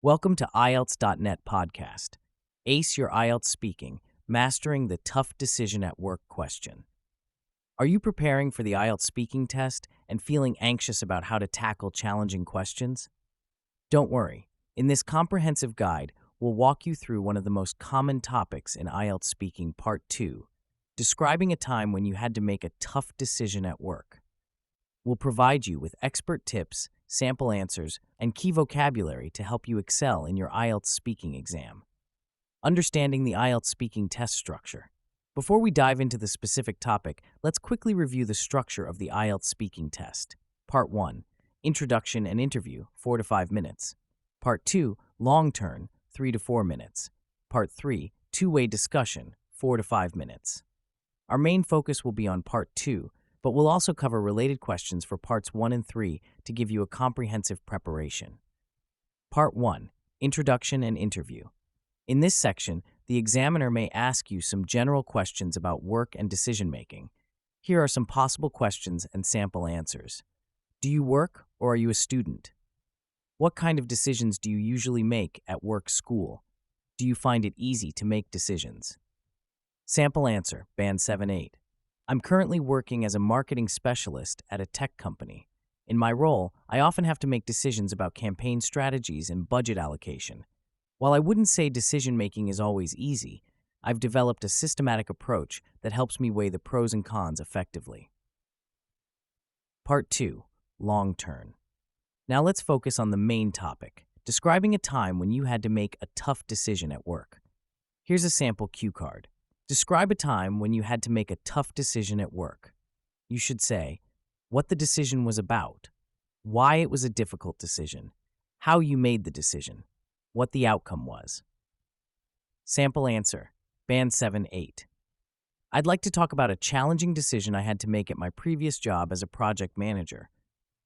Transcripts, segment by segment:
Welcome to IELTS.net podcast. Ace your IELTS speaking, mastering the tough decision at work question. Are you preparing for the IELTS speaking test and feeling anxious about how to tackle challenging questions? Don't worry. In this comprehensive guide, we'll walk you through one of the most common topics in IELTS speaking part 2, describing a time when you had to make a tough decision at work. We'll provide you with expert tips, sample answers, and key vocabulary to help you excel in your IELTS speaking exam. Understanding the IELTS speaking test structure. Before we dive into the specific topic, let's quickly review the structure of the IELTS speaking test. Part 1, Introduction and Interview, 4 to 5 minutes. Part 2, Long Turn, 3 to 4 minutes. Part 3, Two-way discussion, 4 to 5 minutes. Our main focus will be on Part 2, but we'll also cover related questions for Parts 1 and 3 to give you a comprehensive preparation. Part 1, Introduction and Interview. In this section, the examiner may ask you some general questions about work and decision-making. Here are some possible questions and sample answers. Do you work or are you a student? What kind of decisions do you usually make at work/school? Do you find it easy to make decisions? Sample answer, Band 7-8. I'm currently working as a marketing specialist at a tech company. In my role, I often have to make decisions about campaign strategies and budget allocation. While I wouldn't say decision-making is always easy, I've developed a systematic approach that helps me weigh the pros and cons effectively. Part 2, Long Turn. Now let's focus on the main topic, describing a time when you had to make a tough decision at work. Here's a sample cue card. Describe a time when you had to make a tough decision at work. You should say what the decision was about, why it was a difficult decision, how you made the decision, what the outcome was. Sample answer, Band 7-8. I'd like to talk about a challenging decision I had to make at my previous job as a project manager.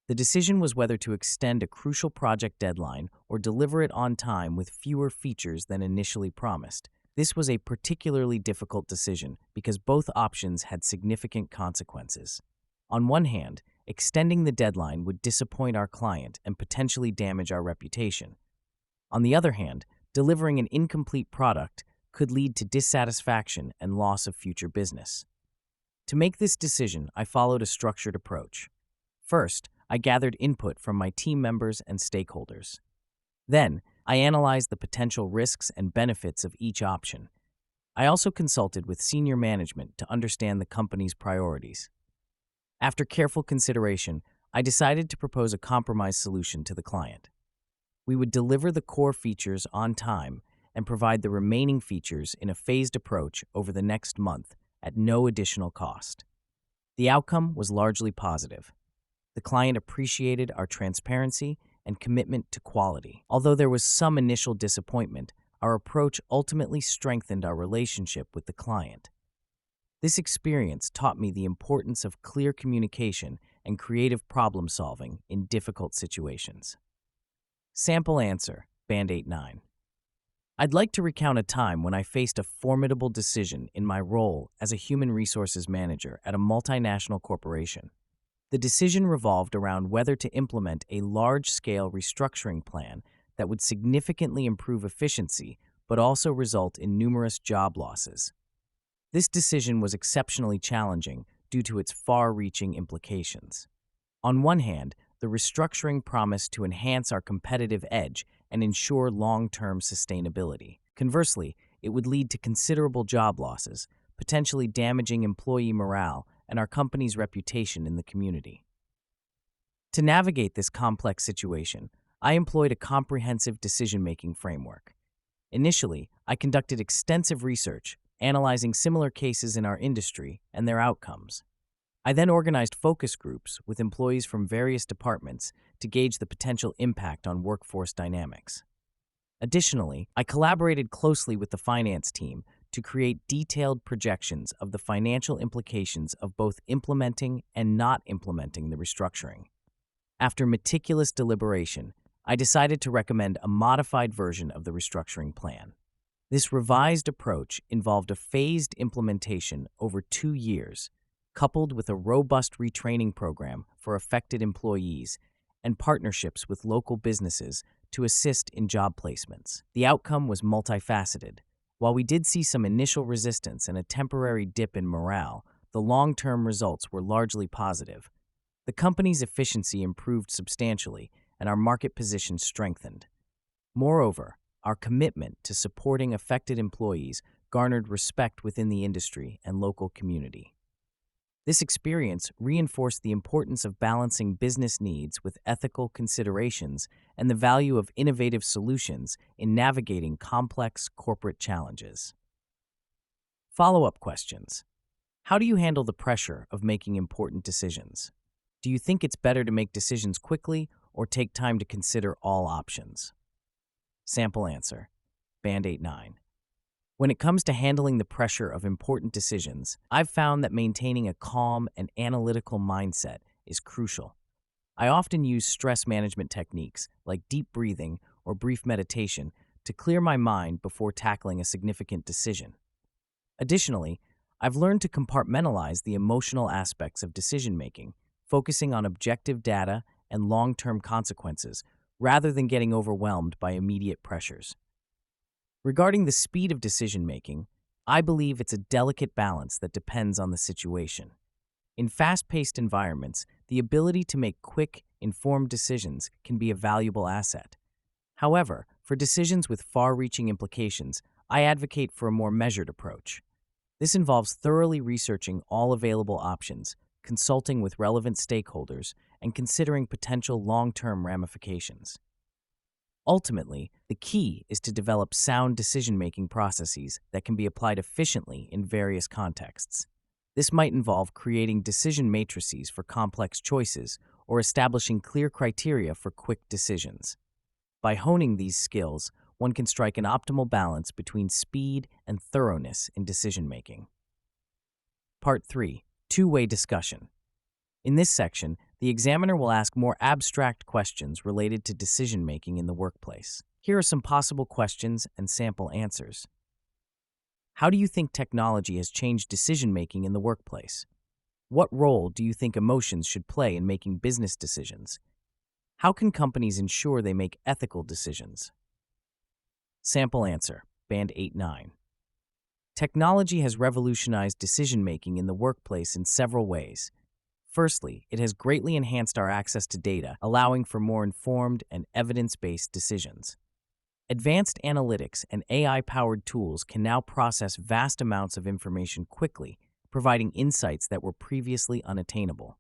The decision was whether to extend a crucial project deadline or deliver it on time with fewer features than initially promised. This was a particularly difficult decision because both options had significant consequences. On one hand, extending the deadline would disappoint our client and potentially damage our reputation. On the other hand, delivering an incomplete product could lead to dissatisfaction and loss of future business. To make this decision, I followed a structured approach. First, I gathered input from my team members and stakeholders. Then, I analyzed the potential risks and benefits of each option. I also consulted with senior management to understand the company's priorities. After careful consideration, I decided to propose a compromise solution to the client. We would deliver the core features on time and provide the remaining features in a phased approach over the next month at no additional cost. The outcome was largely positive. The client appreciated our transparency and commitment to quality. Although there was some initial disappointment, our approach ultimately strengthened our relationship with the client. This experience taught me the importance of clear communication and creative problem-solving in difficult situations. Sample answer, Band 8-9. I'd like to recount a time when I faced a formidable decision in my role as a human resources manager at a multinational corporation. The decision revolved around whether to implement a large-scale restructuring plan that would significantly improve efficiency but also result in numerous job losses. This decision was exceptionally challenging due to its far-reaching implications. On one hand, the restructuring promised to enhance our competitive edge and ensure long-term sustainability. Conversely, it would lead to considerable job losses, potentially damaging employee morale and our company's reputation in the community. To navigate this complex situation, I employed a comprehensive decision-making framework. Initially, I conducted extensive research, analyzing similar cases in our industry and their outcomes. I then organized focus groups with employees from various departments to gauge the potential impact on workforce dynamics. Additionally, I collaborated closely with the finance team to create detailed projections of the financial implications of both implementing and not implementing the restructuring. After meticulous deliberation, I decided to recommend a modified version of the restructuring plan. This revised approach involved a phased implementation over 2 years, coupled with a robust retraining program for affected employees and partnerships with local businesses to assist in job placements. The outcome was multifaceted. While we did see some initial resistance and a temporary dip in morale, the long-term results were largely positive. The company's efficiency improved substantially, and our market position strengthened. Moreover, our commitment to supporting affected employees garnered respect within the industry and local community. This experience reinforced the importance of balancing business needs with ethical considerations and the value of innovative solutions in navigating complex corporate challenges. Follow-up questions. How do you handle the pressure of making important decisions? Do you think it's better to make decisions quickly or take time to consider all options? Sample answer. Band 8-9. When it comes to handling the pressure of important decisions, I've found that maintaining a calm and analytical mindset is crucial. I often use stress management techniques like deep breathing or brief meditation to clear my mind before tackling a significant decision. Additionally, I've learned to compartmentalize the emotional aspects of decision-making, focusing on objective data and long-term consequences rather than getting overwhelmed by immediate pressures. Regarding the speed of decision-making, I believe it's a delicate balance that depends on the situation. In fast-paced environments, the ability to make quick, informed decisions can be a valuable asset. However, for decisions with far-reaching implications, I advocate for a more measured approach. This involves thoroughly researching all available options, consulting with relevant stakeholders, and considering potential long-term ramifications. Ultimately, the key is to develop sound decision-making processes that can be applied efficiently in various contexts. This might involve creating decision matrices for complex choices or establishing clear criteria for quick decisions. By honing these skills, one can strike an optimal balance between speed and thoroughness in decision-making. Part 3. Two-way discussion. In this section, the examiner will ask more abstract questions related to decision-making in the workplace. Here are some possible questions and sample answers. How do you think technology has changed decision-making in the workplace? What role do you think emotions should play in making business decisions? How can companies ensure they make ethical decisions? Sample answer. Band 8-9. Technology has revolutionized decision-making in the workplace in several ways. Firstly, it has greatly enhanced our access to data, allowing for more informed and evidence-based decisions. Advanced analytics and AI-powered tools can now process vast amounts of information quickly, providing insights that were previously unattainable.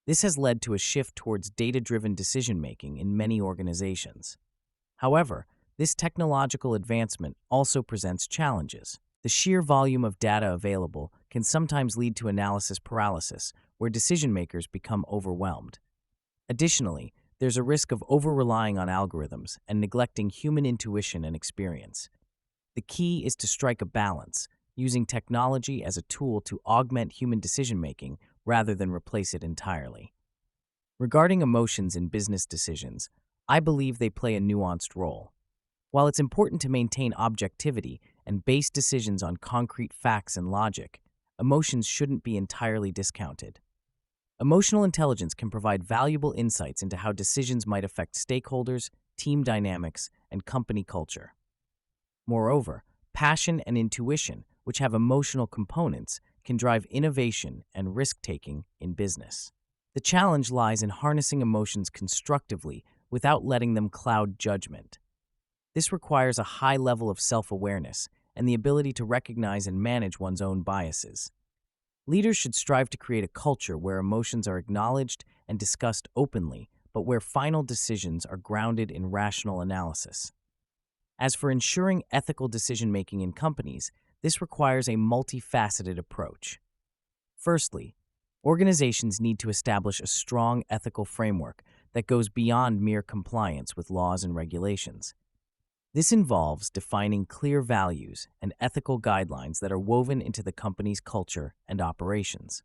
This has led to a shift towards data-driven decision-making in many organizations. However, this technological advancement also presents challenges. The sheer volume of data available can sometimes lead to analysis paralysis, where decision-makers become overwhelmed. Additionally, there's a risk of over-relying on algorithms and neglecting human intuition and experience. The key is to strike a balance, using technology as a tool to augment human decision-making rather than replace it entirely. Regarding emotions in business decisions, I believe they play a nuanced role. While it's important to maintain objectivity and base decisions on concrete facts and logic, emotions shouldn't be entirely discounted. Emotional intelligence can provide valuable insights into how decisions might affect stakeholders, team dynamics, and company culture. Moreover, passion and intuition, which have emotional components, can drive innovation and risk-taking in business. The challenge lies in harnessing emotions constructively without letting them cloud judgment. This requires a high level of self-awareness and the ability to recognize and manage one's own biases. Leaders should strive to create a culture where emotions are acknowledged and discussed openly, but where final decisions are grounded in rational analysis. As for ensuring ethical decision-making in companies, this requires a multifaceted approach. Firstly, organizations need to establish a strong ethical framework that goes beyond mere compliance with laws and regulations. This involves defining clear values and ethical guidelines that are woven into the company's culture and operations.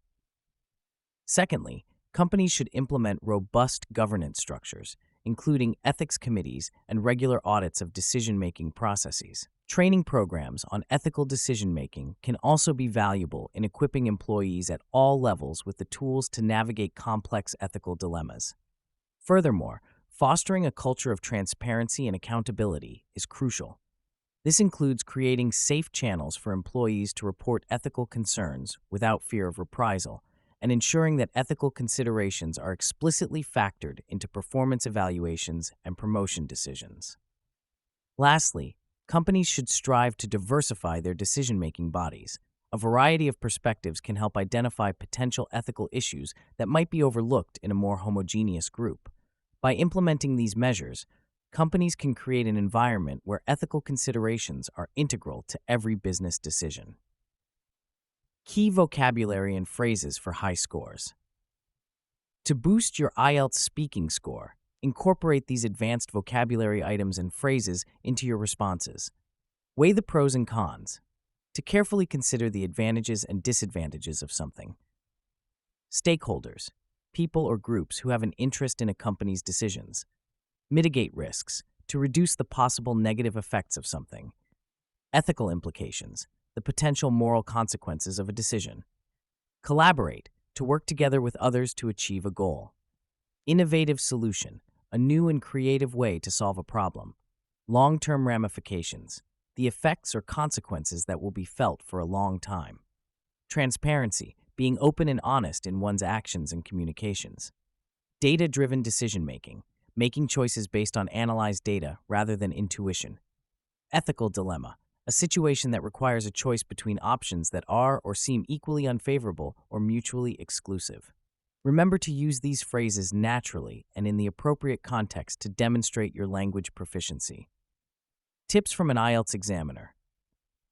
Secondly, companies should implement robust governance structures, including ethics committees and regular audits of decision-making processes. Training programs on ethical decision-making can also be valuable in equipping employees at all levels with the tools to navigate complex ethical dilemmas. Furthermore, Fostering a culture of transparency and accountability is crucial. This includes creating safe channels for employees to report ethical concerns without fear of reprisal, and ensuring that ethical considerations are explicitly factored into performance evaluations and promotion decisions. Lastly, companies should strive to diversify their decision-making bodies. A variety of perspectives can help identify potential ethical issues that might be overlooked in a more homogeneous group. By implementing these measures, companies can create an environment where ethical considerations are integral to every business decision. Key vocabulary and phrases for high scores. To boost your IELTS speaking score, incorporate these advanced vocabulary items and phrases into your responses. Weigh the pros and cons. To carefully consider the advantages and disadvantages of something. Stakeholders, people or groups who have an interest in a company's decisions. Mitigate risks, to reduce the possible negative effects of something. Ethical implications, the potential moral consequences of a decision. Collaborate, to work together with others to achieve a goal. Innovative solution, a new and creative way to solve a problem. Long-term ramifications, the effects or consequences that will be felt for a long time. Transparency, being open and honest in one's actions and communications. Data-driven decision-making, making choices based on analyzed data rather than intuition. Ethical dilemma, a situation that requires a choice between options that are or seem equally unfavorable or mutually exclusive. Remember to use these phrases naturally and in the appropriate context to demonstrate your language proficiency. Tips from an IELTS examiner.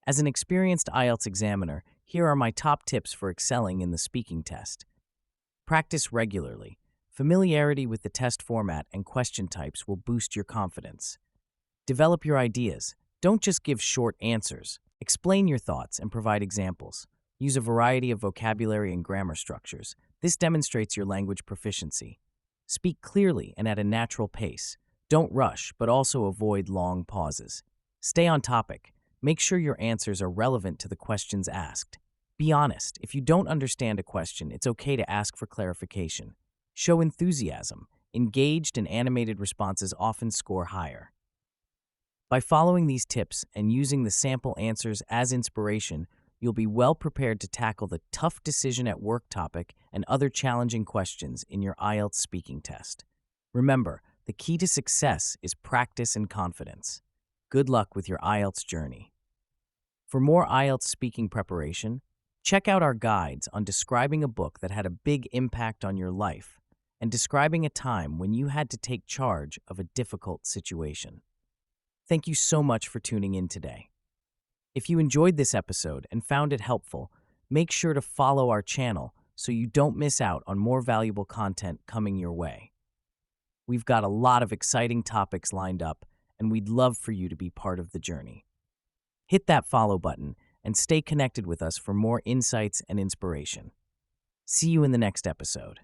As an experienced IELTS examiner, here are my top tips for excelling in the speaking test. Practice regularly. Familiarity with the test format and question types will boost your confidence. Develop your ideas. Don't just give short answers. Explain your thoughts and provide examples. Use a variety of vocabulary and grammar structures. This demonstrates your language proficiency. Speak clearly and at a natural pace. Don't rush, but also avoid long pauses. Stay on topic. Make sure your answers are relevant to the questions asked. Be honest. If you don't understand a question, it's okay to ask for clarification. Show enthusiasm. Engaged and animated responses often score higher. By following these tips and using the sample answers as inspiration, you'll be well prepared to tackle the tough decision at work topic and other challenging questions in your IELTS speaking test. Remember, the key to success is practice and confidence. Good luck with your IELTS journey. For more IELTS speaking preparation, check out our guides on describing a book that had a big impact on your life and describing a time when you had to take charge of a difficult situation. Thank you so much for tuning in today. If you enjoyed this episode and found it helpful, make sure to follow our channel so you don't miss out on more valuable content coming your way. We've got a lot of exciting topics lined up, and we'd love for you to be part of the journey. Hit that follow button and stay connected with us for more insights and inspiration. See you in the next episode.